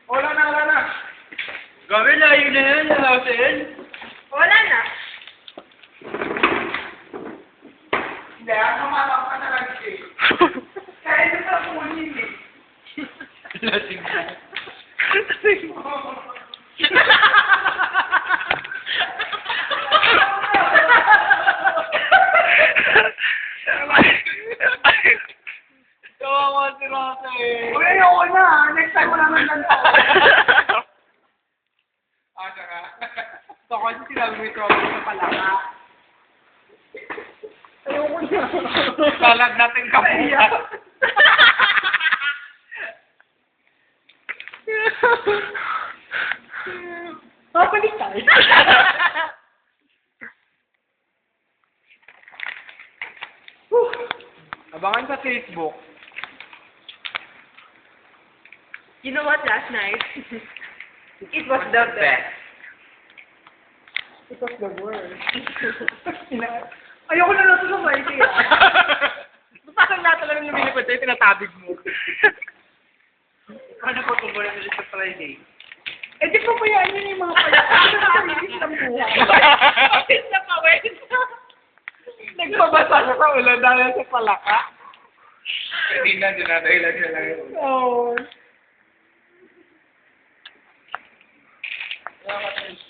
Wala na. Gawin, layo na yan, Hazel. Wala na. Hindi, mamatang ka na lang siya. Kaya ito sa kunin eh. Lasing na. Kawawa si Raka eh. Uy, ayoko na. Next time mo naman lang to. Saka. So, kasi sinabi mo ito sa palaka. Ayoko na. Salag natin kapuha. Babalik tayo. Abangan sa Facebook. You know what, last night? It was the best. It was the worst. Ayoko na lang ito sa Friday ah. Parang lahat lang yung nabili ko sa'yo, tinatabig mo. Paano po kung wala sa Friday? Eh di pa bayaan yun yung mga palaka. Nakakalitis ng buhay. Kapit na pawis. Nagbabasa ka sa ulan dahil sa palaka. Hindi na, dinadahilan niya lang yun. Oo. Salamat.